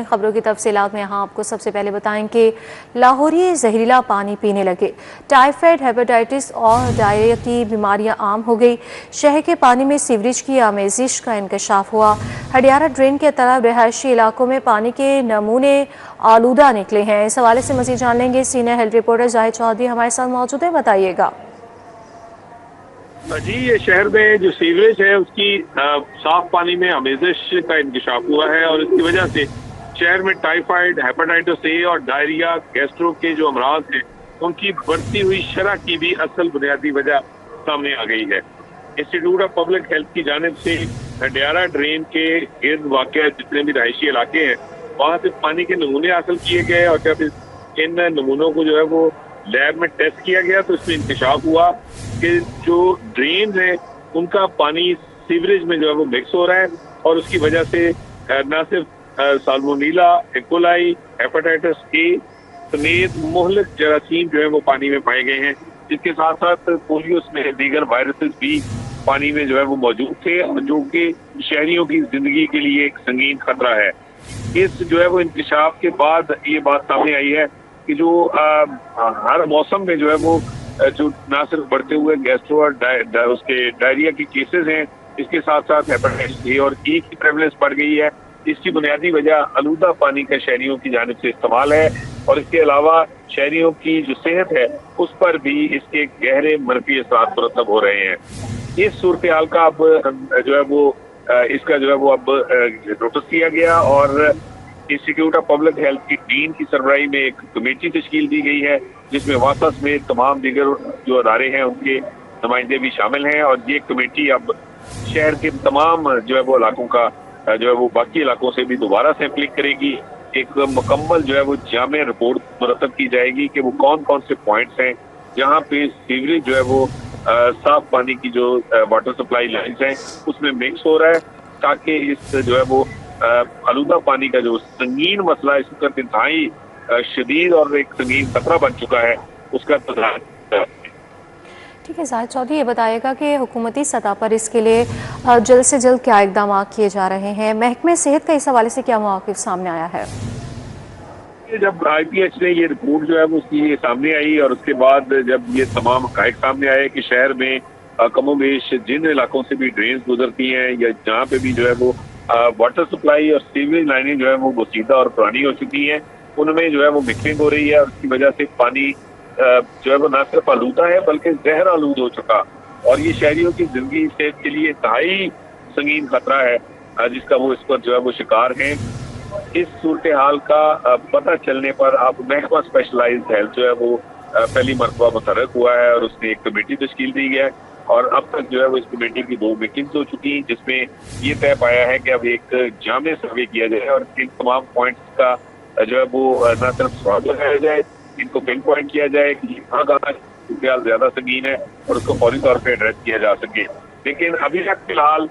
خبروں کی تفصیلات میں یہاں آپ کو سب سے پہلے بتائیں کہ لاہوری زہریلا پانی پینے لگے۔ ٹائیفائڈ، ہیپاٹائٹس اور ڈائریا کی بیماریاں عام ہو گئی۔ شہر کے پانی میں سیوریج کی آمیزش کا انکشاف ہوا۔ ہڈیارہ ڈرین کے طرف رہائشی علاقوں میں پانی کے نمونے آلودہ نکلے ہیں۔ اس حوالے سے مزید جان لیں گے، سینئر ہیلتھ رپورٹر زاہد چودھری ہمارے ساتھ موجود ہے، بتائیے گا۔ جی، یہ شہر میں جو سیوریج ہے اس کی صاف پانی میں آمیزش کا انکشاف ہوا ہے اور اس کی وجہ سے شہر میں ٹائیفائڈ، ہیپاٹائٹس اے اور ڈائریا، گیسٹرو کے جو امراض ہیں ان کی بڑھتی ہوئی شرح کی بھی اصل بنیادی وجہ سامنے آ گئی ہے۔ انسٹیٹیوٹ آف پبلک ہیلتھ کی جانب سے ہڈیارہ ڈرین کے گرد واقع جتنے بھی رہائشی علاقے ہیں وہاں سے پانی کے نمونے حاصل کیے گئے اور جب ان نمونوں کو جو ہے وہ لیب میں ٹیسٹ کیا گیا تو اس میں انکشاف ہوا کہ جو ڈرین ہیں ان کا پانی سیوریج میں جو ہے وہ مکس ہو رہا ہے اور اس کی وجہ سے نہ صرف سالمونیلا، ایکولائی، ہیپاٹائٹس اے سمیت مہلک جراثیم جو ہے وہ پانی میں پائے گئے ہیں، جس کے ساتھ ساتھ پولیو میں دیگر وائرسز بھی پانی میں جو ہے وہ موجود تھے اور جو کہ شہریوں کی زندگی کے لیے ایک سنگین خطرہ ہے۔ اس جو ہے وہ انکشاف کے بعد یہ بات سامنے آئی ہے کہ جو ہر موسم میں جو ہے وہ جو نہ صرف بڑھتے ہوئے گیسٹرو اور اس کے ڈائریا کی کیسز ہیں، اس کے ساتھ ساتھ ہیپاٹائٹس اے اور ای کی پریویلنس بڑھ گئی ہے۔ اس کی بنیادی وجہ آلودہ پانی کا شہریوں کی جانب سے استعمال ہے اور اس کے علاوہ شہریوں کی جو صحت ہے اس پر بھی اس کے گہرے منفی اثرات مرتب ہو رہے ہیں۔ اس صورتحال کا اب جو ہے وہ اس کا جو ہے وہ اب نوٹس کیا گیا اور انسٹیٹیوٹ آف پبلک ہیلتھ کی ڈین کی سربراہی میں ایک کمیٹی تشکیل دی گئی ہے جس میں واسطہ میں تمام دیگر جو ادارے ہیں ان کے نمائندے بھی شامل ہیں اور یہ کمیٹی اب شہر کے تمام جو ہے وہ علاقوں کا جو ہے وہ باقی علاقوں سے بھی دوبارہ سیمپلنگ کرے گی۔ ایک مکمل جو ہے وہ جامع رپورٹ مرتب کی جائے گی کہ وہ کون کون سے پوائنٹس ہیں جہاں پہ سیوریج جو ہے وہ صاف پانی کی جو واٹر سپلائی لائنز ہیں اس میں مکس ہو رہا ہے تاکہ اس جو ہے وہ آلودہ پانی کا جو سنگین مسئلہ اس وقت انتہائی شدید اور ایک سنگین خطرہ بن چکا ہے اس کا ٹھیک ہے زاہد چودھری، یہ بتائے گا کہ حکومتی سطح پر اس کے لیے جلد سے جلد کیا اقدامات کیے جا رہے ہیں؟ محکمہ صحت کا اس حوالے سے کیا موقف سامنے آیا ہے؟ جب آئی پی ایچ نے یہ رپورٹ جو ہے وہ اس کی سامنے آئی اور اس کے بعد جب یہ تمام حقائق سامنے آئے کہ شہر میں کم و بیش جن علاقوں سے بھی ڈرینز گزرتی ہیں یا جہاں پہ بھی جو ہے وہ واٹر سپلائی اور سیوریج لائنیں جو ہے وہ بسیدہ اور پرانی ہو چکی ہیں ان میں جو ہے وہ مکسنگ ہو رہی ہے اور اس کی وجہ سے پانی جو ہے وہ نہ صرف آلودہ ہے بلکہ زہر آلود ہو چکا اور یہ شہریوں کی زندگی صحت کے لیے انتہائی سنگین خطرہ ہے جس کا وہ اس پر جو ہے وہ شکار ہیں۔ اس صورتحال کا پتہ چلنے پر اب محکمہ اسپیشلائزڈ ہیلتھ جو ہے وہ پہلی مرتبہ متحرک ہوا ہے اور اس نے ایک کمیٹی تشکیل دی ہے اور اب تک جو ہے وہ اس کمیٹی کی 2 میٹنگز ہو چکی ہیں جس میں یہ طے پایا ہے کہ اب ایک جامع سروے کیا جائے اور ان تمام پوائنٹس کا جو ہے وہ نہ صرف سوال لگایا جائے، ان کو پن پوائنٹ کیا جائے کہ کہاں کہاں صورتحال زیادہ سنگین ہے اور اس کو فوری طور پہ ایڈریس کیا جا سکے۔ لیکن ابھی تک فی الحال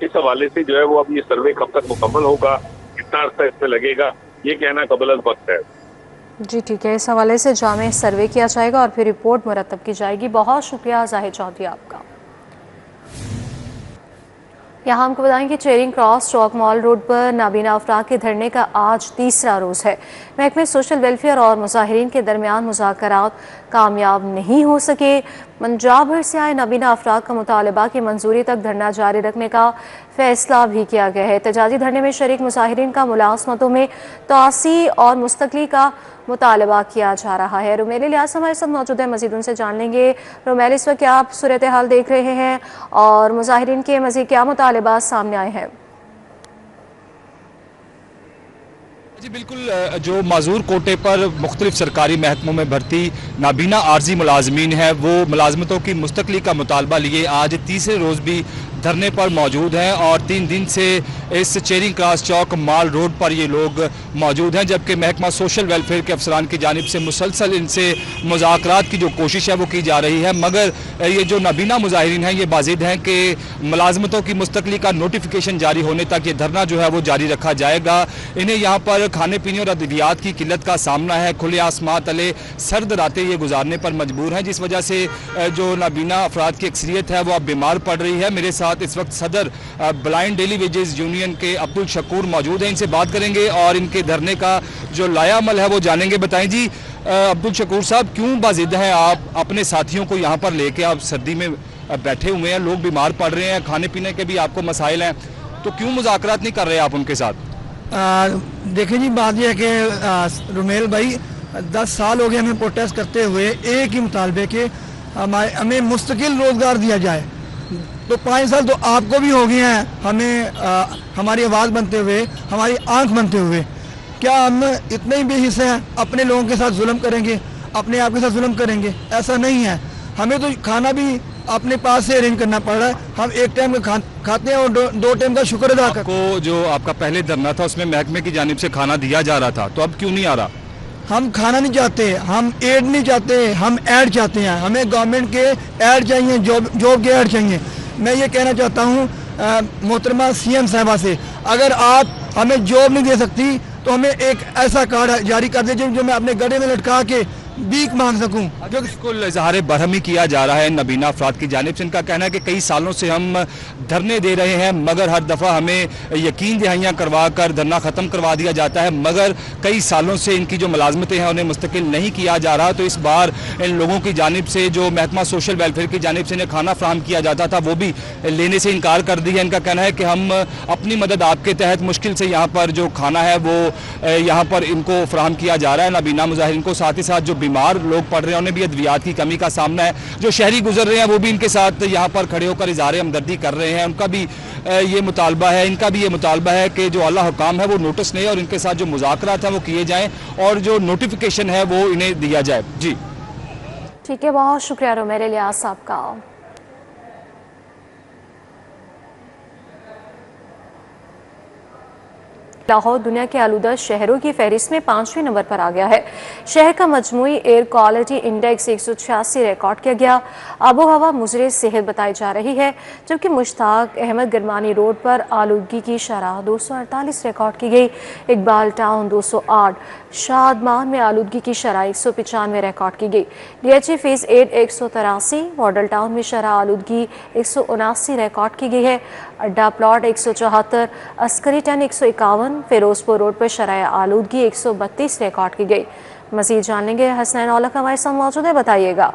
اس حوالے سے جو ہے وہ اب یہ سروے کب تک مکمل ہوگا، کتنا عرصہ اس میں لگے گا، یہ کہنا قبل از وقت ہے۔ جی ٹھیک ہے، اس حوالے سے جامع سروے کیا جائے گا اور پھر رپورٹ مرتب کی جائے گی۔ بہت شکریہ زاہد چودھری آپ کا۔ یہاں ہم کو بتائیں کہ چیرنگ کراس چوک مال روڈ پر نابینا افراد کے دھرنے کا آج تیسرا روز ہے۔ محکمہ سوشل ویلفیئر اور مظاہرین کے درمیان مذاکرات کامیاب نہیں ہو سکے۔ پنجاب بھر سے آئے نابینا افراد کا مطالبہ کی منظوری تک دھرنا جاری رکھنے کا فیصلہ بھی کیا گیا ہے۔ احتجاجی دھرنے میں شریک مظاہرین کا ملازمتوں میں توسیع اور مستقلی کا مطالبہ کیا جا رہا ہے۔ رومیل الیاس ہمارے ساتھ موجود ہے، مزید ان سے جان لیں گے۔ رومیل، اس وقت کیا آپ صورتحال دیکھ رہے ہیں اور مظاہرین کے مزید کیا مطالبات سامنے آئے ہیں؟ جی بالکل، جو معذور کوٹے پر مختلف سرکاری محکموں میں بھرتی نابینا عارضی ملازمین ہیں وہ ملازمتوں کی مستقلی کا مطالبہ لیے آج تیسرے روز بھی دھرنے پر موجود ہیں اور 3 دن سے اس چیرنگ کراس چوک مال روڈ پر یہ لوگ موجود ہیں، جبکہ محکمہ سوشل ویلفیئر کے افسران کی جانب سے مسلسل ان سے مذاکرات کی جو کوشش ہے وہ کی جا رہی ہے، مگر یہ جو نابینا مظاہرین ہیں یہ بازد ہیں کہ ملازمتوں کی مستقلی کا نوٹیفیکیشن جاری ہونے تک یہ دھرنا جو ہے وہ جاری رکھا جائے گا۔ انہیں یہاں پر کھانے پینے اور ادویات کی قلت کا سامنا ہے، کھلے آسمان تلے سرد راتیں یہ گزارنے پر مجبور ہیں، جس وجہ سے جو نابینا افراد کی اکثریت ہے وہ اب بیمار پڑ رہی ہے۔ میرے ساتھ اس وقت صدر blind daily wages union union کے عبد الشکور موجود ہیں, ان سے بات کریں گے اور ان کے دھرنے کا جو لایا عمل ہے وہ جانیں گے. بتائیں جی عبد الشکور صاحب, کیوں باضد ہیں آپ اپنے ساتھیوں کو یہاں پر لے کے, آپ سردی میں بیٹھے ہوئے ہیں, لوگ بیمار پڑ رہے ہیں, کھانے پینے کے بھی آپ کو مسائل ہیں, تو کیوں مذاکرات نہیں کر رہے آپ ان کے ساتھ؟ دیکھیں جی, بات یہ ہے کہ رومیل بھائی 10 سال ہو گئے ہمیں پروٹیسٹ کرتے ہوئے ایک ہی مطالبے کہ ہمیں مستقل روزگار دیا جائے. تو 5 سال تو آپ کو بھی ہو گئے ہیں ہمیں ہماری آواز بنتے ہوئے, ہماری آنکھ بنتے ہوئے. کیا ہم اتنے ہی بے حصے ہیں, اپنے لوگوں کے ساتھ ظلم کریں گے, اپنے آپ کے ساتھ ظلم کریں گے؟ ایسا نہیں ہے. ہمیں تو کھانا بھی اپنے پاس سے ارینج کرنا پڑ رہا ہے. ہم ایک ٹائم کا کھاتے ہیں اور 2 ٹائم کا شکر ادا کرتے ہیں. آپ کو جو آپ کا پہلے دھرنا تھا اس میں محکمے کی جانب سے کھانا دیا جا رہا تھا, تو اب کیوں نہیں آ رہا؟ ہم کھانا نہیں چاہتے, ہم ایڈ نہیں چاہتے, ہم ایڈ چاہتے ہیں. ہمیں گورنمنٹ کے ایڈ چاہیے, جاب کے ایڈ چاہیے. میں یہ کہنا چاہتا ہوں محترمہ سی ایم صاحبہ سے, اگر آپ ہمیں جاب نہیں دے سکتی تو ہمیں ایک ایسا کارڈ جاری کر دیجیے جو میں اپنے گڑے میں لٹکا کے بھیک مانگ سکوں. بالکل اظہار برہمی کیا جا رہا ہے نابینا افراد کی جانب سے. ان کا کہنا ہے کہ کئی سالوں سے ہم دھرنے دے رہے ہیں مگر ہر دفعہ ہمیں یقین دہائیاں کروا کر دھرنا ختم کروا دیا جاتا ہے, مگر کئی سالوں سے ان کی جو ملازمتیں ہیں انہیں مستقل نہیں کیا جا رہا. تو اس بار ان لوگوں کی جانب سے جو محکمہ سوشل ویلفیئر کی جانب سے انہیں کھانا فراہم کیا جاتا تھا وہ بھی لینے سے انکار کر دی ہے. ان کا کہنا ہے کہ ہم اپنی مدد آپ کے تحت مشکل سے یہاں پر جو کھانا ہے وہ یہاں پر ان کو فراہم کیا جا رہا ہے نابینا مظاہرین کو. ساتھ ہی ساتھ جو بیمار لوگ پڑھ رہے ہیں انہیں بھی ادویات کی کمی کا سامنا ہے. جو شہری گزر رہے ہیں وہ بھی ان کے ساتھ یہاں پر کھڑے ہو کر اظہار ہمدردی کر رہے ہیں. ان کا بھی یہ مطالبہ ہے, ان کا بھی یہ مطالبہ ہے کہ جو اعلیٰ حکام ہے وہ نوٹس لیں اور ان کے ساتھ جو مذاکرات ہیں وہ کیے جائیں اور جو نوٹیفیکیشن ہے وہ انہیں دیا جائے. جی ٹھیک ہے, بہت شکریہ رومیل الیاس صاحب کا. لاہور دنیا کے آلودہ شہروں کی فہرست میں 5ویں نمبر پر آ گیا ہے. شہر کا مجموعی ایئر کوالٹی انڈیکس 186 ریکارڈ کیا گیا. آب و ہوا مضر صحت بتائی جا رہی ہے, جبکہ مشتاق احمد گرمانی روڈ پر آلودگی کی شرح 248 ریکارڈ کی گئی. اقبال ٹاؤن 208, شادمان میں آلودگی کی شرح 195 ریکارڈ کی گئی. D H A phase 8 183, Model Town میں شرح آلودگی 179 ریکارڈ کی گئی ہے. اڈا پلاٹ 174, عسکری ٹن 151, فیروز پور روڈ پر شرح آلودگی 132 ریکارڈ کی گئی. مزید جان لیں گے, حسنین اولک ہمارے ساتھ موجود ہے, بتائیے گا.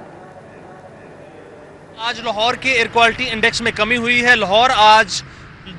آج لاہور کے ایئر کوالٹی انڈیکس میں کمی ہوئی ہے. لاہور آج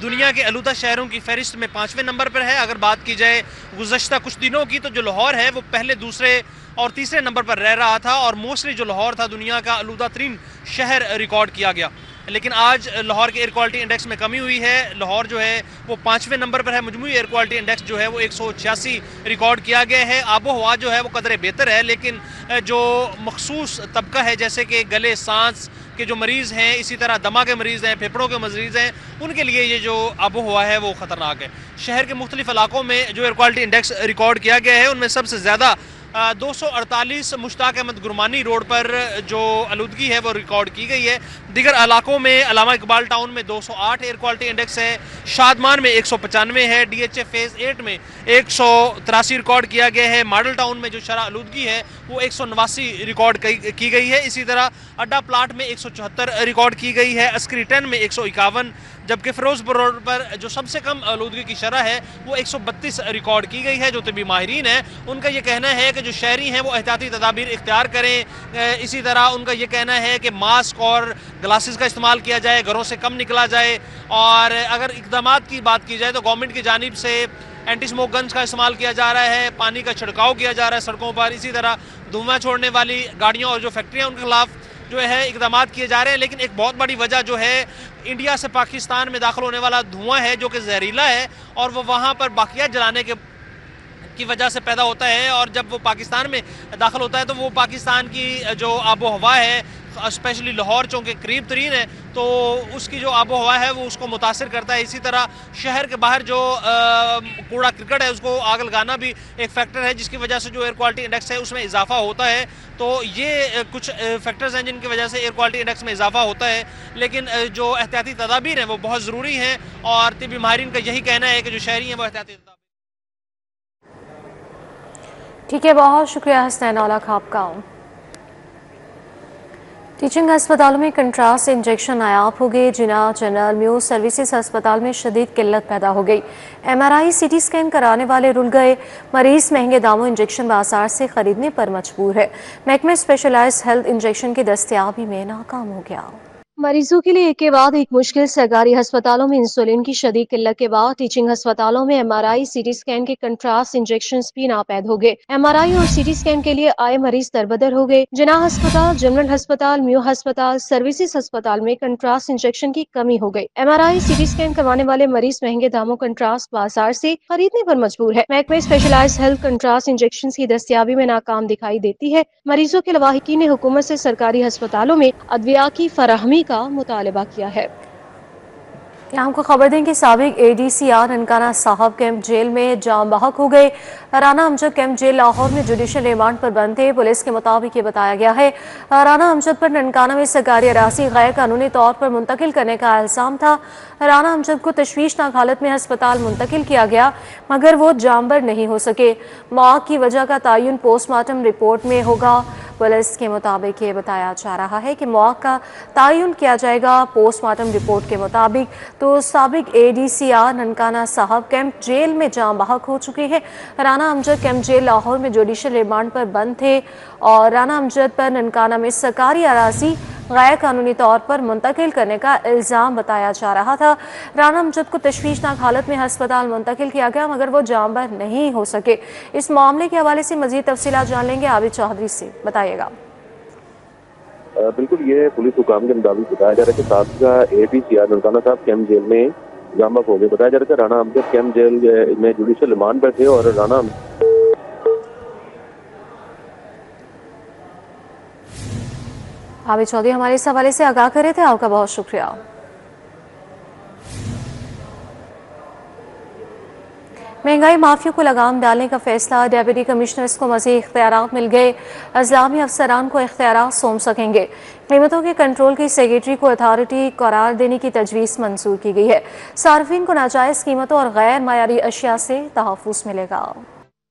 دنیا کے آلودہ شہروں کی فہرست میں 5ویں نمبر پر ہے. اگر بات کی جائے گزشتہ کچھ دنوں کی تو جو لاہور ہے وہ پہلے, دوسرے اور تیسرے نمبر پر رہ رہا تھا اور موسٹلی جو لاہور تھا دنیا کا آلودہ ترین شہر ریکارڈ کیا گیا. لیکن آج لاہور کے ایئر کوالٹی انڈیکس میں کمی ہوئی ہے. لاہور جو ہے وہ 5ویں نمبر پر ہے. مجموعی ایئر کوالٹی انڈیکس جو ہے وہ 186 ریکارڈ کیا گیا ہے. آب و ہوا جو ہے وہ قدرے بہتر ہے, لیکن جو مخصوص طبقہ ہے جیسے کہ گلے سانس کے جو مریض ہیں, اسی طرح دمہ کے مریض ہیں, پھیپھڑوں کے مریض ہیں, ان کے لیے یہ جو آب و ہوا ہے وہ خطرناک ہے. شہر کے مختلف علاقوں میں جو ایئر کوالٹی انڈیکس ریکارڈ کیا گیا ہے ان میں سب سے زیادہ 248 مشتاق احمد گرمانی روڈ پر جو آلودگی ہے وہ ریکارڈ کی گئی ہے. دیگر علاقوں میں علامہ اقبال ٹاؤن میں 208 ایئر کوالٹی انڈیکس ہے, شادمان میں 195 ہے, ڈی ایچ اے فیز 8 میں 183 ریکارڈ کیا گیا ہے. ماڈل ٹاؤن میں جو شرح آلودگی ہے وہ 189 ریکارڈ کی گئی ہے. اسی طرح اڈا پلاٹ میں 174 ریکارڈ کی گئی ہے, عسکری ٹن میں 151, جبکہ فیروز پور روڈ پر جو سب سے کم آلودگی کی شرح ہے وہ 132 ریکارڈ کی گئی ہے. جو طبی ماہرین ہیں ان کا یہ کہنا ہے کہ جو شہری ہیں وہ احتیاطی تدابیر اختیار کریں. اسی طرح ان کا یہ کہنا ہے کہ ماسک اور گلاسز کا استعمال کیا جائے, گھروں سے کم نکلا جائے, اور اگر اقدامات کی بات کی جائے تو گورنمنٹ کی جانب سے اینٹی سموک گنز کا استعمال کیا جا رہا ہے, پانی کا چھڑکاؤ کیا جا رہا ہے سڑکوں پر. اسی طرح دھواں چھوڑنے والی گاڑیوں اور جو فیکٹریاں ان کے خلاف جو ہے اقدامات کیے جا رہے ہیں. لیکن ایک بہت بڑی وجہ جو ہے انڈیا سے پاکستان میں داخل ہونے والا دھواں ہے جو کہ زہریلا ہے, اور وہ وہاں پر باقیات جلانے کی وجہ سے پیدا ہوتا ہے, اور جب وہ پاکستان میں داخل ہوتا ہے تو وہ پاکستان کی جو آب و ہوا ہے, اسپیشلی لاہور چونکہ قریب ترین ہے, تو اس کی جو آب و ہوا ہے وہ اس کو متاثر کرتا ہے. اسی طرح شہر کے باہر جو کوڑا کرکٹ ہے اس کو آگ لگانا بھی ایک فیکٹر ہے جس کی وجہ سے جو ایئر کوالٹی انڈیکس ہے اس میں اضافہ ہوتا ہے. تو یہ کچھ فیکٹرز ہیں جن کی وجہ سے ایئر کوالٹی انڈیکس میں اضافہ ہوتا ہے. لیکن جو احتیاطی تدابیر ہیں وہ بہت ضروری ہیں, اور طبی ماہرین کا یہی کہنا ہے کہ جو شہری ہیں وہ احتیاطی تدابیر. ٹھیک ہے, بہت شکریہ حسنین اولک آپ کا. टीचिंग अस्पतालों में कंट्रास्ट इंजेक्शन नायाब हो गए। जिना जनरल म्यू सर्विसेज अस्पताल में शदीद किल्लत पैदा हो गई। MRI CT स्कैन कराने वाले रुल गए। मरीज महंगे दामों इंजेक्शन बाजार से खरीदने पर मजबूर है। महकमे स्पेशलाइज्ड हेल्थ इंजेक्शन की दस्तयाबी में नाकाम हो गया। मरीजों के लिए एक के बाद एक मुश्किल। सरकारी अस्पतालों में इंसुलिन की शदीद किल्लत के बाद टीचिंग अस्पतालों में MRI CT स्कैन के कंट्रास्ट इंजेक्शन भी नापैद हो गए। MRI और CT स्कैन के लिए आए मरीज दरबदर हो गए। जिनाह अस्पताल, जनरल अस्पताल, म्यू अस्पताल, सर्विसेज अस्पताल में कंट्रास्ट इंजेक्शन की कमी हो गई। MRI CT स्कैन करवाने वाले मरीज महंगे दामों कंट्रास्ट बाजार से खरीदने पर मजबूर है। महकमे स्पेशलाइज्ड हेल्थ कंट्रास्ट इंजेक्शन की दस्तयाबी में नाकाम दिखाई देती है। मरीजों के लवाहिकीन ने हुकूमत से सरकारी अस्पतालों में अद्विया की फराहमी का मुतालबा किया है। यहाँ हमको खबर दें कि साबिक ADCR ननकाना साहब कैंप जेल में जाम बहक हो गए। राना अमजद कैंप जेल लाहौर में जुडिशल रिमांड पर बंद थे। पुलिस के मुताबिक ये बताया गया है राना अमजद पर ननकाना में सरकारी अराजी गैर कानूनी तौर पर मुंतकिल करने का इल्जाम था। राना अमजद को तशवीशनाक हालत में अस्पताल मुंतकिल किया गया मगर वो जामबर नहीं हो सके। मौत की वजह का तयन पोस्टमार्टम रिपोर्ट में होगा। पुलिस के मुताबिक ये बताया जा रहा है कि मौत का तयन किया जाएगा पोस्टमार्टम रिपोर्ट के मुताबिक। तो साबिक ADCR ननकाना साहब कैंप जेल में जाम बहक हो चुके हैं। राना अमजद कैंप जेल लाहौर में जुडिशल रिमांड पर बंद थे और राना अमजद पर ननकाना में सरकारी अराजी गैर कानूनी तौर पर मुंतकिल करने का इल्ज़ाम बताया जा रहा था। राना अमजद को तशवीशनाक हालत में अस्पताल मुंतकिल किया गया मगर वो जामबर नहीं हो सके। इस मामले के हवाले से मजीद तफसीलात जान लेंगे आबिद चौधरी से। बताइएगा। बिल्कुल, ये पुलिस हुकाम के मुताबिक बताया जा रहा है कि साबिका ADCR ननकाना साहब कैंप जेल में जाम बहक हो गए। बताया जा रहा है कि राना अमजद कैंप जेल में जुडिशल रिमांड पर थे और राना आबिद चौधरी हमारे इस हवाले से आगाह कर रहे थे। आपका बहुत शुक्रिया। महंगाई माफिया को लगाम डालने का फैसला। डेप्यूटी कमिश्नर्स को मज़ीद इख्तियारात मिल गए। अज़लामी अफसरान को इख्तियारात सौंप सकेंगे। कीमतों के कंट्रोल की सेक्रेटरी को अथॉरिटी करार देने की तजवीज़ मंजूर की गई है। सार्फिन को नाजायज़ कीमतों और गैर मायारी अशिया से तहफ़्फ़ुज़ मिलेगा।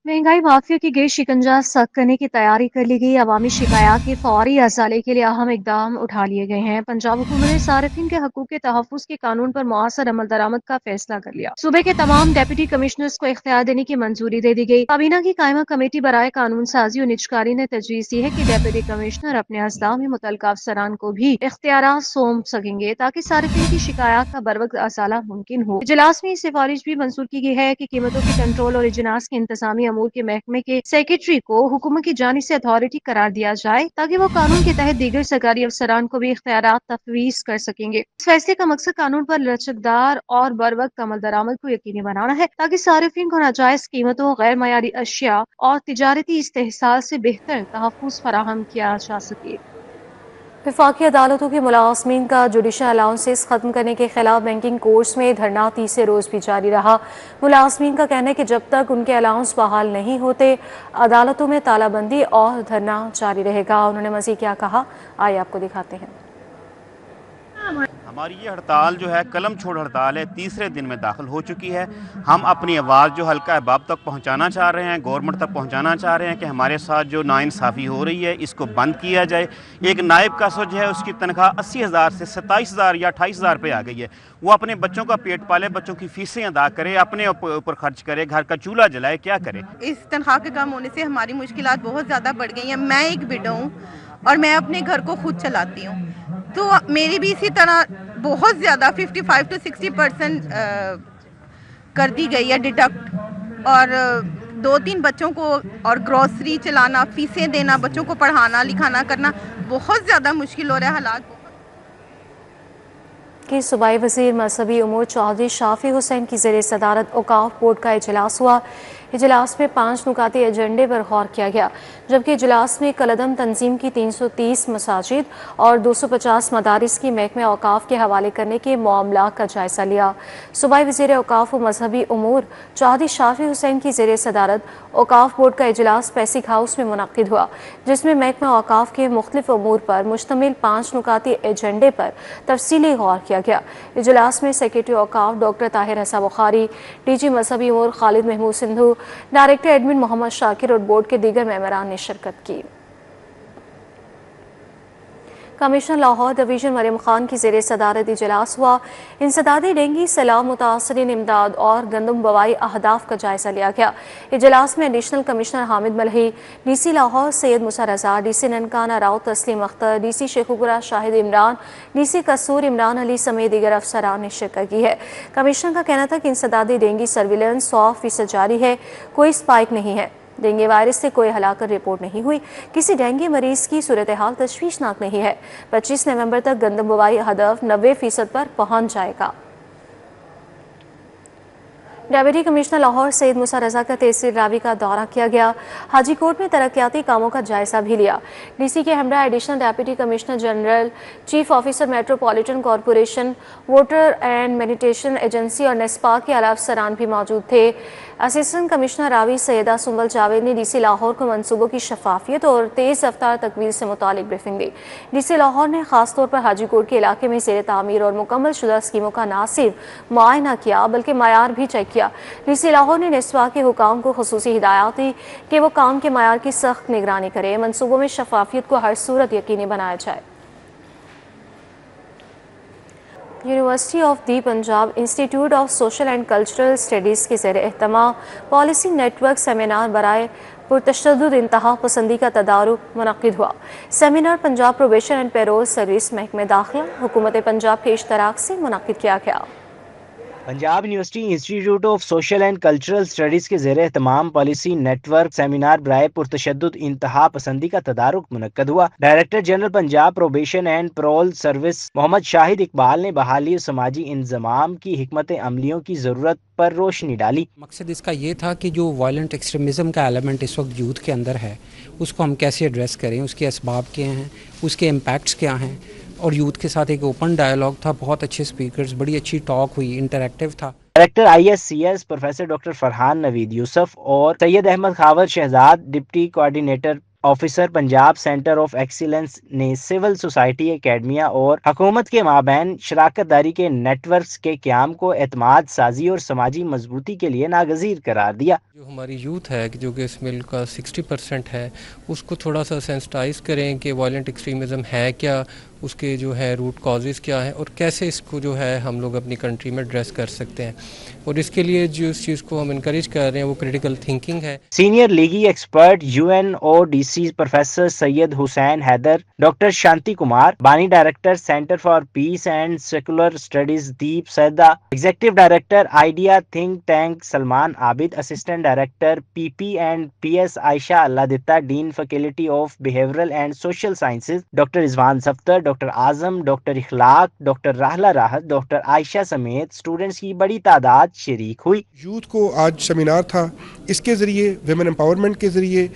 महंगाई माफिया की गिर शिकंजा सख्त करने की तैयारी कर ली गई। अवामी शिकायत के फौरी अजाले के लिए अहम इकदाम उठा लिए गए हैं। पंजाब हुकूमत ने सार्फिन के हकूक के तहफ़्फ़ुज़ के कानून पर मुआसर अमल दरामद का फैसला कर लिया। सूबे के तमाम डेप्यूटी कमिश्नर्स को इख्तियार देने की मंजूरी दे दी गई। काबीना की कायमा कमेटी बराए कानून साजी और निजकारी ने तजवीज़ दी है कि डेप्यूटी कमिश्नर अपने अज़ला में मुतल्लिका अफसरान को भी इख्तियारात सौंप सकेंगे ताकि सार्फिन की शिकायत का बरवक्त अजाला मुमकिन हो। इजलास में सिफारिश भी मंजूर की गई है कि कीमतों के कंट्रोल और इजनास के इंतजामी अमूर के महकमे के सेक्रेटरी को हुकूमत की जानिब से अथॉरिटी करार दिया जाए ताकि वो कानून के तहत दीगर सरकारी अफसरान को भी इख्तियारात तफवीज़ कर सकेंगे। इस फैसले का मकसद कानून पर लचकदार और बरवक्त अमल दरामद को यकीनी बनाना है ताकि सारिफिन को नाजायज कीमतों, गैर मयारी अशिया और तिजारती इस्तेहसाल से बेहतर तहफ़्फ़ुज़ फराहम किया जा सके। वफाकी अदालतों के मुलाज़मीन का जुडिशल अलाउंसेस खत्म करने के खिलाफ बैंकिंग कोर्ट्स में धरना तीसरे रोज भी जारी रहा। मुलाज़मीन का कहना है कि जब तक उनके अलाउंस बहाल नहीं होते अदालतों में तालाबंदी और धरना जारी रहेगा। उन्होंने मज़ीद क्या कहा, आइए आपको दिखाते हैं। हमारी ये हड़ताल जो है कलम छोड़ हड़ताल है, तीसरे दिन में दाखिल हो चुकी है। हम अपनी आवाज़ जो हल्का अहबाब तक पहुंचाना चाह रहे हैं, गवर्नमेंट तक पहुंचाना चाह रहे हैं कि हमारे साथ जो नाइंसाफ़ी हो रही है इसको बंद किया जाए। एक नायब का जो है उसकी तनख्वाह 80,000 से 27,000 या 28,000 पे आ गई है। वो अपने बच्चों का पेट पाले, बच्चों की फीसें अदा करे, अपने ऊपर खर्च करे, घर का चूल्हा जलाए, क्या करे। इस तनख्वाह के कम होने से हमारी मुश्किलात बहुत ज़्यादा बढ़ गई हैं। मैं एक विडो हूँ और मैं अपने घर को खुद चलाती हूँ, तो मेरी भी इसी तरह बहुत ज़्यादा 55 to 60% कर दी गई है डिडक्ट। और 2-3 बच्चों को और ग्रॉसरी चलाना, फीसें देना, बच्चों को पढ़ाना लिखाना करना बहुत ज़्यादा मुश्किल हो रहा है। हालात कि सूबाई वज़ीर मजहबी उमूर चौधरी शाफी हुसैन की ज़ेर सदारत औकाफ बोर्ड का इजलास हुआ। इजलास में 5 नुकाती एजेंडे पर गौर किया गया, जबकि इजलास में कलदम तंजीम की 330 मसाजिद और 250 मदारिस की महकमे औकाफ के हवाले करने के मामला का जायजा लिया। सूबाई वज़ीर औकाफ व मजहबी उमूर चौधरी शाफी हुसैन की ज़ेर सदारत औकाफ बोर्ड का इजलास पैसिक हाउस में मुनक़िद हुआ, जिसमें महकमा औकाफ के मुख्तलिफ उमूर पर मुश्तमिल 5 नुकाती एजेंडे पर तफसीली गौर किया गया। इजलास में सेक्रेटरी औकाफ डॉक्टर ताहिर हसन बुखारी, DG मजहबी उमूर खालिद महमूद सिंधु, डायरेक्टर एडमिन मोहम्मद शाकिर और बोर्ड के दीगर मेंबरान ने शिरकत की। कमिश्नर लाहौर डिवीजन मरियम खान की ज़ेर सदारत इजलास हुआ। इंसदादी डेंगू सैलाब मुतासरीन इमदाद और गंदम बवाई अहदाफ का जायजा लिया गया। इजलास में additional commissioner Hamid मलही, DC Lahore Syed मूसा रजा, DC ननकाना राव तस्लीम अख्तर, DC शेखुपुरा शाहिद इमरान, DC कसूर इमरान अली समेत दीगर अफसरान ने शिरकत की है। कमिश्नर का कहना था कि इंसदादी डेंगू सर्विलेंस 100% जारी है, कोई स्पाइक नहीं है। डेंगू वायरस से कोई हलाकत रिपोर्ट नहीं हुई। किसी डेंगू मरीज की सूरत हाल तशवीशनाक नहीं है। 25 नवंबर तक गंदम बुवाई हदफ 90% पर पहुंच जाएगा। डेप्यूटी कमिश्नर लाहौर सैयद मूसा रजा का तहसील रावी का दौरा किया गया। हाजी कोट में तरक्याती कामों का जायजा भी लिया। DC के हमरा additional deputy commissioner general, chief officer metropolitan corporation, water and sanitation agency और नेस्पा के आला अफसरान भी मौजूद थे। असिस्टेंट कमिश्नर रावी सैयदा सुंबल जावेद ने DC लाहौर को मनसूबों की शफाफियत और तेज़ रफ्तार तकमील से मुतालिक ब्रीफिंग दी। DC लाहौर ने खास तौर पर हाजी कोट के इलाके में ज़ेर तामीर और मुकम्मल शुदा स्कीमों का ना सिर्फ मुआयना किया बल्कि मयार भी चेक किया। DC लाहौर ने नेस्पा के हुकाम को खुसूसी हिदायत दी कि वो काम के मयार की सख्त निगरानी करे, मनसूबों में शफाफियत को हर सूरत यकीनी बनाया जाए। University of the Punjab institute of social and cultural studies के ज़ेर एहतमाम पॉलिसी नेटवर्क सेमिनार बराए पुरतशद्दुद इंतहा पसंदी का तदारुक मुनक्किद हुआ। Seminar Punjab probation and parole service महकमे दाखिला हुकूमत पंजाब के इश्तराक से मुनक्किद किया गया। Punjab university institute of social and cultural studies के ज़ेर एहतमाम पॉलिसी नेटवर्क सेमिनार बराए पुरतशद्दुद इंतहा पसंदी का तदारुक मुनक्कद हुआ। Director general Punjab probation and parole service Mohammad Shahid Iqbal ने बहाली और समाजी इंतजाम की हिकमत अमलियों की ज़रूरत पर रोशनी डाली। मकसद इसका ये था कि जो वायलेंट एक्सट्रीमिज़म का एलिमेंट इस वक्त यूथ के अंदर है उसको हम कैसे एड्रेस करें, उसके असबाब क्या हैं, उसके इम्पैक्ट्स क्या हैं, और यूथ के साथ एक ओपन डायलॉग था। बहुत अच्छे स्पीकर्स, बड़ी अच्छी टॉक हुई, इंटरैक्टिव था। Director ISCS professor doctor Farhan Naveed Yusuf और Syed Ahmad Khawar Shahzad deputy coordinator officer Punjab centre of excellence ने सिविल सोसाइटी एकेडमिया और हुकूमत के माबैन शराकत दारी के नेटवर्क्स के क़याम को एतमाद साजी और समाजी मजबूती के लिए नागज़ीर करार दिया। जो हमारी यूथ है जो कि इस मिल्क का 60% है, उसको थोड़ा सा सेंसिटाइज करें कि वायलेंट एक्सट्रीमिज़म है क्या, उसके जो है रूट कॉजेज़ क्या हैं और कैसे इसको जो है हम लोग अपनी कंट्री में एड्रेस कर सकते हैं। और इसके लिए जो इस चीज़ को हम इनकरेज कर रहे हैं वो क्रिटिकल थिंकिंग है। सीनियर लीगी expert UNODC professor Syed Hussain Haider, doctor Shanti Kumar, बानी director centre for peace and secular studies Deep Saida, executive director idea think tank Salman Abid, assistant director PP and PS Ayesha Allahditta, dean faculty of behavioural and social sciences doctor Rizwan Saftar, doctor Azam, doctor Ikhlaq, doctor Rahla Rahat, doctor Ayesha समेत students की बड़ी तादाद शरीक हुई। Youth को आज seminar था, इसके ज़रिए विमेन एम्पावरमेंट के ज़रिए,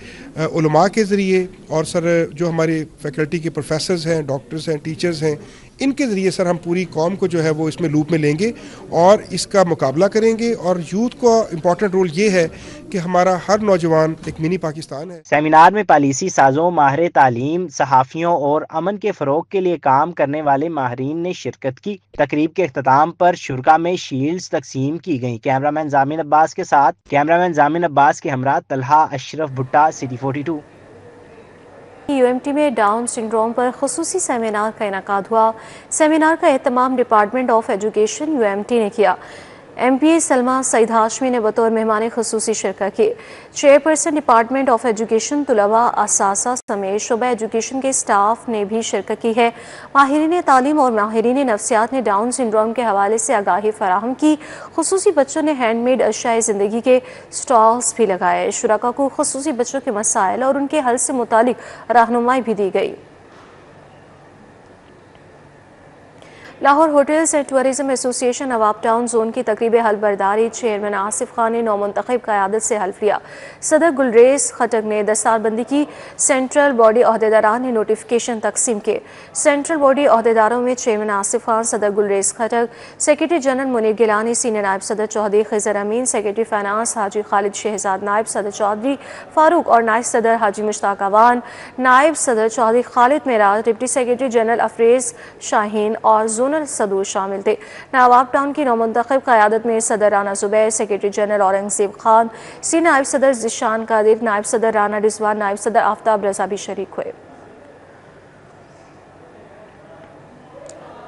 उलमा के ज़रिए और सर जो हमारे फैकल्टी के प्रोफेसर्स हैं, डॉक्टर्स हैं, टीचर्स हैं, इनके ज़रिए सर हम पूरी कौम को जो है वो इसमें लूप में लेंगे और इसका मुकाबला करेंगे। और यूथ का इम्पॉर्टेंट रोल ये है कि हमारा हर नौजवान एक मिनी पाकिस्तान है। सेमिनार में पॉलिसी साजों, माहिर तालीम, सहाफ़ियों और अमन के फ़रोग के लिए काम करने वाले माहरीन ने शिरकत की। तकरीब के इख्तिताम पर शुरा में शील्ड्स तकसीम की गई। कैमरामैन जामिन अब्बास के साथ के हमरा तलहा अशरफ भुट्टा, City 42। UMT में डाउन सिंड्रोम पर खुसूसी सेमिनार का इनेकाद हुआ। सेमिनार का एहतमाम डिपार्टमेंट ऑफ एजुकेशन UMT ने किया। MPA सलमा सईद हाशमी ने बतौर मेहमान खुसूसी शिरकत की। चेयरपर्सन डिपार्टमेंट ऑफ एजुकेशन तुलबा असासा समेत शोबा एजुकेशन के स्टाफ ने भी शिरकत की है। माहिरीन तालीम और माहिरीन नफ्सियात ने डाउन सिंड्रोम के हवाले से आगाही फराहम की। खुसूसी बच्चों ने हैंडमेड अशियाए ज़िंदगी के स्टॉल्स भी लगाए। शुरका को खुसूसी बच्चों के मसाइल और उनके हल से मुतालिक रहनुमाई भी दी गई। Lahore hotels and tourism association Nawab town zone की तकरीब हलबरदारी चेयरमैन आसिफ खान ने नौमुंतखब क़यादत से हल्फ लिया। सदर गुलरेज खटक ने दस्तारबंदी की। सेंट्रल बॉडी अहदेदारान ने नोटिफिकेशन तकसीम किए। सेंट्रल बॉडी अहदेदारों में चेयरमैन आसिफ खान, सदर Gulrez Khattak, secretary general Munir Gilani, senior नायब सदर चौधरी खिजर अमीन, सेक्रेटरी फाइनेंस हाजी खालिद शहजाद, नायब सदर चौधरी फारूक और नायब सदर हाजी मुश्ताक अवान, नायब सदर Chaudhry Khalid Meraj, deputy secretary general Afrez Shaheen और जोनल सदूर शामिल थे। नवाब टाउन की नौमुंतखब क़यादत में सदर Rana Zubair, secretary general Aurangzeb Khan, senior नायब सदर जिशान कादिर, नायब सदर राना रिजवान, नायब सदर आफ्ताब रजा भी शरीक हुए।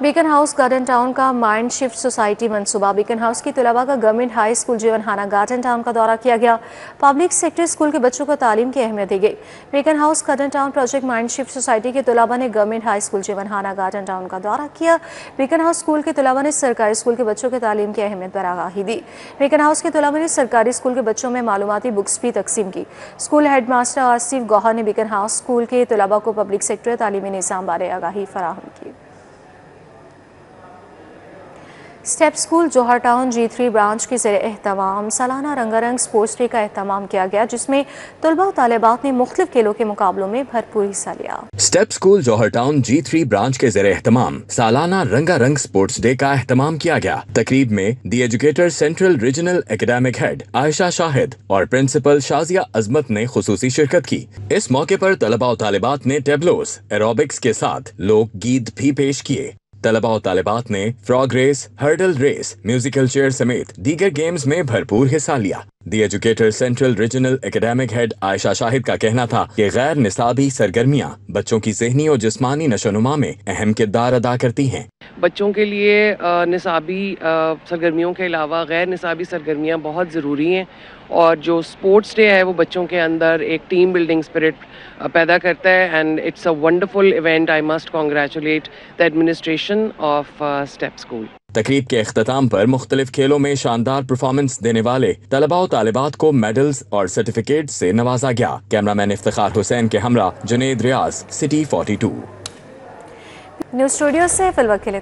बीकन हाउस गार्डन टाउन का माइंड शिफ्ट सोसाइटी मंसूबा। बीकन हाउस की तलबा का government high school Jiwanhana garden town का दौरा किया गया। पब्लिक सेक्टर स्कूल के बच्चों को तालीम की अहमियत दी गई। Beaconhouse garden town project mind shift society के तलबा ने government high school Jiwanhana garden town का दौरा किया। बीकन हाउस स्कूल के तलबा ने सरकारी स्कूल के बच्चों के तालीम की अहमियत पर आगाही दी। बीकन हाउस के तलबा ने सरकारी स्कूल के बच्चों में मालूमाती बुक्स भी तकसीम की। School head master Asif Gauhar ने बीकन हाउस स्कूल के तलबा को पब्लिक सेक्टर तालीमी निज़ाम बारे आगाही फराहम की। स्टेप स्कूल जौहर टाउन G3 ब्रांच के ज़रिए एहतमाम सालाना रंगारंग स्पोर्ट्स डे का एहतमाम किया गया, जिसमें तलबा और तालिबात ने मुख्तलिफ खेलों के मुकाबलों में भरपूर हिस्सा लिया। स्टेप स्कूल जौहर टाउन G3 ब्रांच के ज़रिए एहतमाम सालाना रंगारंग स्पोर्ट्स डे का एहतमाम किया गया। तकरीब में the educator central regional academic head Ayesha Shahid और प्रिंसिपल शाजिया अजमत ने खुसूसी शिरकत की। इस मौके पर तलबा और तालिबात ने टेबलोस, एरोबिक्स के साथ लोक गीत भी पेश किए। तलबा और तालिबात ने frog race, hurdle race, musical chair समेत दीगर गेम्स में भरपूर हिस्सा लिया। The educator central regional academic head Ayesha Shahid का कहना था कि गैर निसाबी सरगर्मियां बच्चों की ज़हनी और जिस्मानी नशोनुमा में अहम किरदार अदा करती हैं। बच्चों के लिए निसाबी सरगर्मियों के अलावा गैर निसाबी सरगर्मियां बहुत ज़रूरी हैं, और जो स्पोर्ट्स डे है वो बच्चों के अंदर एक टीम बिल्डिंग स्पिरिट पैदा करता है। And it's a wonderful event. I must congratulate the administration of step school. तकरीब के अख्ताम पर मुख्तलिफ खेलों में शानदार परफॉर्मेंस देने वाले तलबा और तालिबात को मेडल्स और सर्टिफिकेट से नवाजा गया। कैमरामैन इफ्तिखार हुसैन के हमरा जुनेद रियाज, सिटी 42। न्यूज़ स्टूडियो से फिलवक्त के लिए